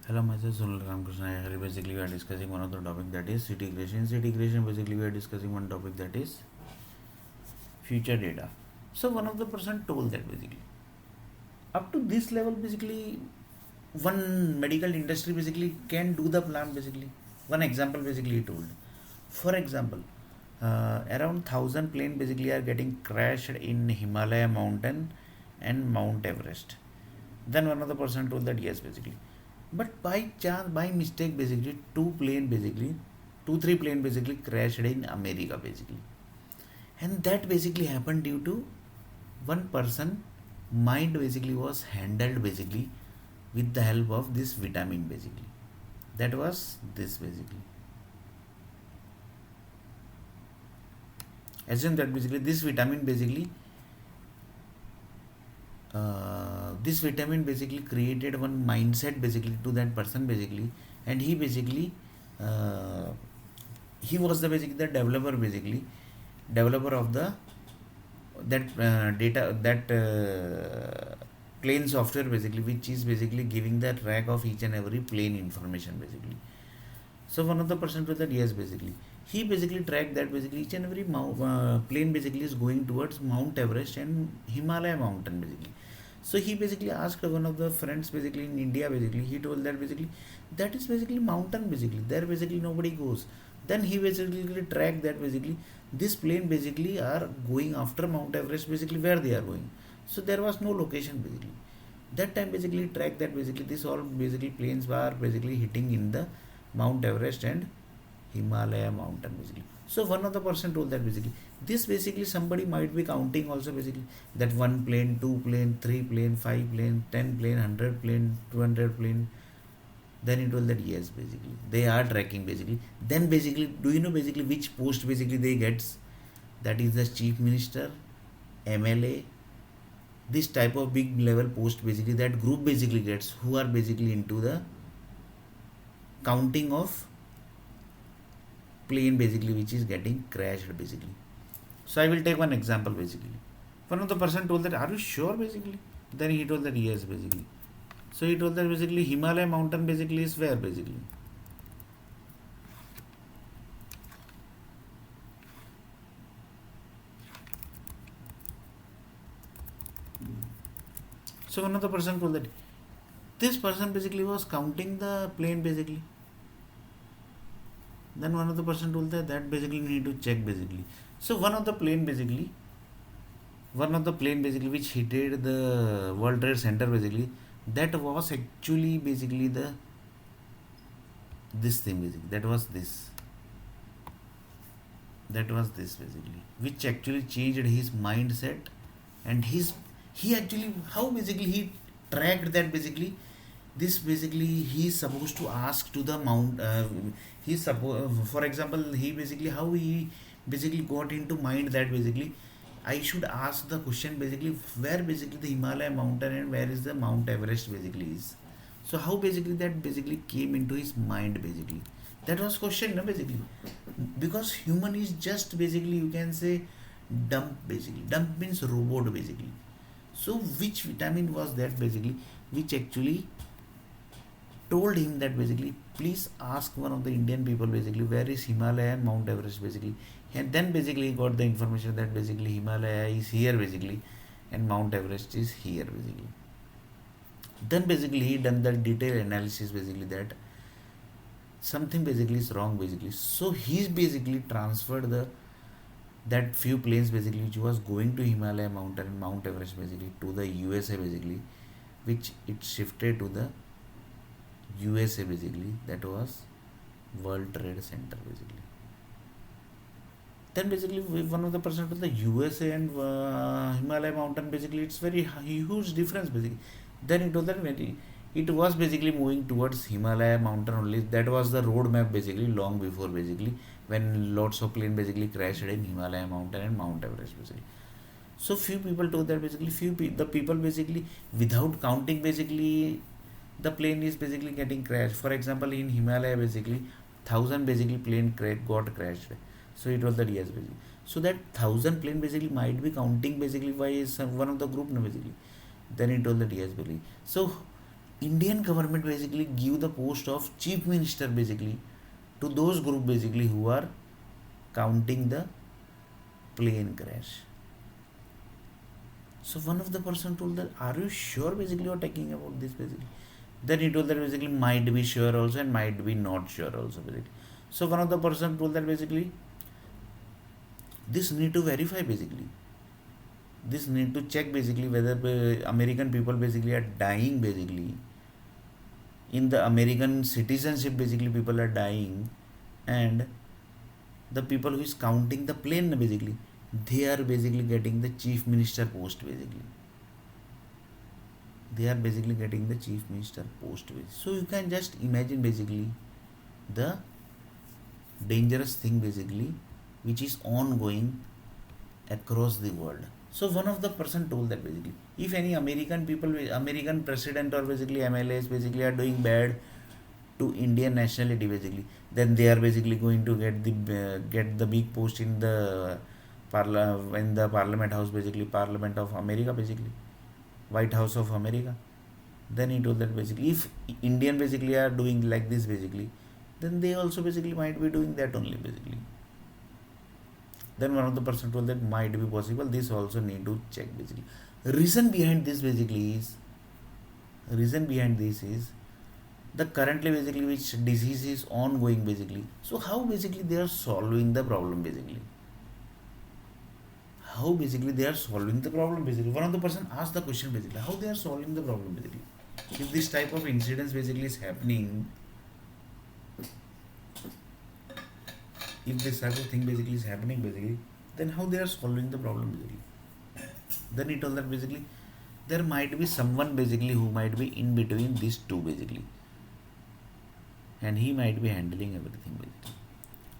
Hello, myself Sunil Ramakrishna. Here basically we are discussing one of the topic that is city creation. City creation basically we are discussing one topic that is future data. So one of the person told that basically up to this level basically one medical industry basically can do the plan basically. One example basically he told. For example, around 1,000 plane basically are getting crashed in Himalaya mountain and Mount Everest. Then one of the person told that yes basically, but by chance by mistake basically two three plane basically crashed in America basically, and that basically happened due to one person mind basically was handled basically with the help of this vitamin basically. That was this basically. Assume that basically this vitamin basically created one mindset basically to that person basically, and uh, he was the basically the developer basically, developer of the that data that plane software basically, which is basically giving the track of each and every plane information basically. So one of the person told that yes basically, he basically tracked that basically each and every plane basically is going towards Mount Everest and Himalaya mountain basically. So he basically asked one of the friends basically in India basically, he told that basically that is basically mountain basically, there basically nobody goes. Then he basically tracked that basically this plane basically are going after Mount Everest basically where they are going. So there was no location basically. That time basically tracked that basically this all basically planes were basically hitting in the Mount Everest and Himalaya mountain basically. So one of the person told that basically this basically somebody might be counting also basically that one plane, two plane, three plane, five plane, 10 plane, 100 plane, 200 plane. Then it told that yes basically they are tracking basically. Then basically do you know basically which post basically they gets? That is the chief minister, MLA, this type of big level post basically that group basically gets who are basically into the counting of plane basically which is getting crashed basically. So I will take one example basically. One of the person told that are you sure basically? Then he told that yes basically. So he told that basically Himalaya mountain basically is where basically. So one of the person told that this person basically was counting the plane basically. Then one of the person told that basically need to check basically. So one of the plane basically which hit the World Trade Center basically, that was actually basically the this thing basically, that was this basically which actually changed his mindset. And he actually how basically he tracked that basically this basically he is supposed to ask to the mount he's supposed for example he basically how he basically got into mind that basically I should ask the question basically where basically the Himalaya mountain and where is the Mount Everest basically is. So how basically that basically came into his mind basically, that was question no basically, because human is just basically you can say dump basically, dump means robot basically. So which vitamin was that basically which actually told him that basically please ask one of the Indian people basically where is Himalaya and Mount Everest basically. And then basically he got the information that basically Himalaya is here basically and Mount Everest is here basically. Then basically he done the detailed analysis basically that something basically is wrong basically. So he's basically transferred the that few planes basically which was going to Himalaya mountain and Mount Everest basically to the USA basically, which it shifted to the USA basically, that was World Trade Center basically. Then basically one of the person to the USA and Himalaya mountain basically it's very huge difference basically. Then it was that it was basically moving towards Himalaya mountain only. That was the roadmap basically long before basically when lots of plane basically crashed in Himalaya mountain and Mount Everest basically. So few people told that basically the people basically without counting basically the plane is basically getting crashed. For example, in Himalaya basically 1,000 basically plane got crashed. So it was the yes basically. So that 1,000 plane basically might be counting basically by one of the group no basically. Then he told that yes basically. So Indian government basically give the post of chief minister basically to those group basically who are counting the plane crash. So one of the person told that, are you sure basically you're talking about this basically? Then he told that basically might be sure also and might be not sure also basically. So one of the person told that basically this need to verify basically. This need to check basically whether American people basically are dying basically. In the American citizenship basically people are dying, and the people who is counting the plane basically, they are basically getting the chief minister post basically. They are basically getting the chief minister post basically. So you can just imagine basically the dangerous thing basically which is ongoing across the world. So one of the person told that basically if any American people, American president or basically MLAs basically are doing bad to Indian nationality basically, then they are basically going to get the big post in the Parliament House basically, Parliament of America basically, White House of America. Then he told that basically if Indian basically are doing like this basically, then they also basically might be doing that only basically. Then one of the person told that might be possible. This also need to check basically. Reason behind this is the currently basically which disease is ongoing basically. So how basically they are solving the problem basically? How basically they are solving the problem basically? One of the person asked the question basically how they are solving the problem basically. If this type of incidents basically is happening, if this type of thing basically is happening basically, then how they are solving the problem basically? Then he told that basically there might be someone basically who might be in between these two basically, and he might be handling everything basically.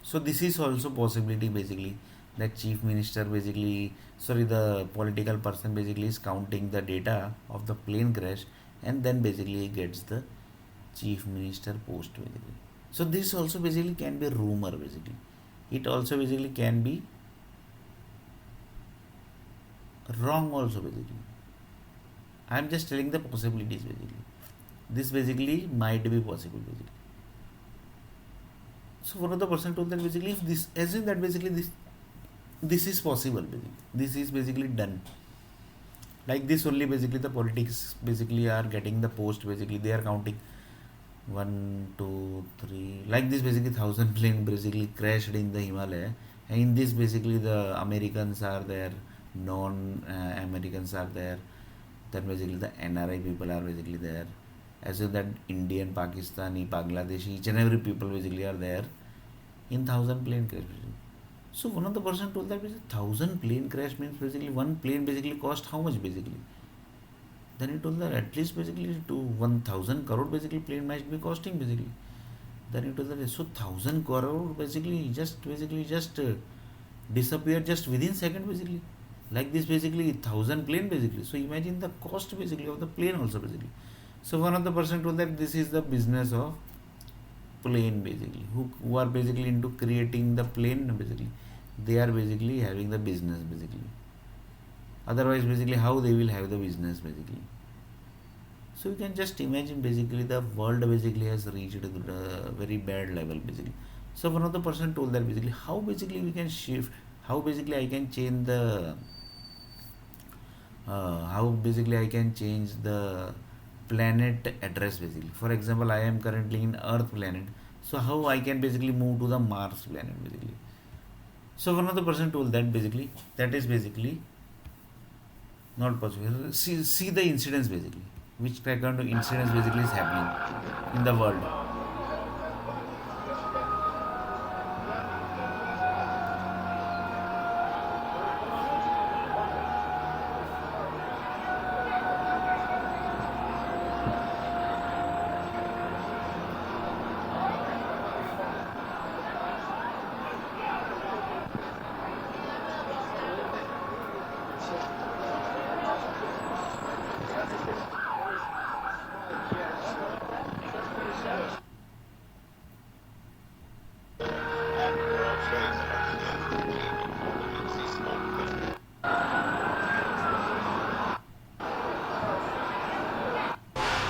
So this is also possibility basically that chief minister basically, sorry, the political person basically is counting the data of the plane crash, and then basically he gets the chief minister post basically. So this also basically can be rumor basically. It also basically can be wrong also basically. I am just telling the possibilities basically. This basically might be possible basically. So one of the person told that basically if this, assume that basically this is possible basically. This is basically done. Like this only basically the politics basically are getting the post basically. They are counting 1, 2, 3, like this basically 1,000 plane basically crashed in the Himalaya, and in this basically the Americans are there, non Americans are there, then basically the NRI people are basically there, as well that Indian, Pakistani, Bangladeshi, each and every people basically are there in 1,000 plane crash basically. So one of the person told that basically 1,000 plane crash means basically one plane basically cost how much basically? Then he told that at least basically to 1,000 crore basically plane might be costing basically. Then he told that so 1,000 crore basically just disappear just within second basically. Like this basically 1,000 plane basically. So imagine the cost basically of the plane also basically. So one of the person told that this is the business of plane basically. Who are basically into creating the plane basically. They are basically having the business basically. Otherwise basically how they will have the business basically. So you can just imagine basically the world basically has reached a very bad level basically. So one of the person told that basically how basically we can shift, how basically I can change the how basically I can change the planet address basically. For example, I am currently in Earth planet, so how I can basically move to the Mars planet basically. So one of the person told that basically that is basically not possible. See the incidents basically, which kind of incidents basically is happening in the world.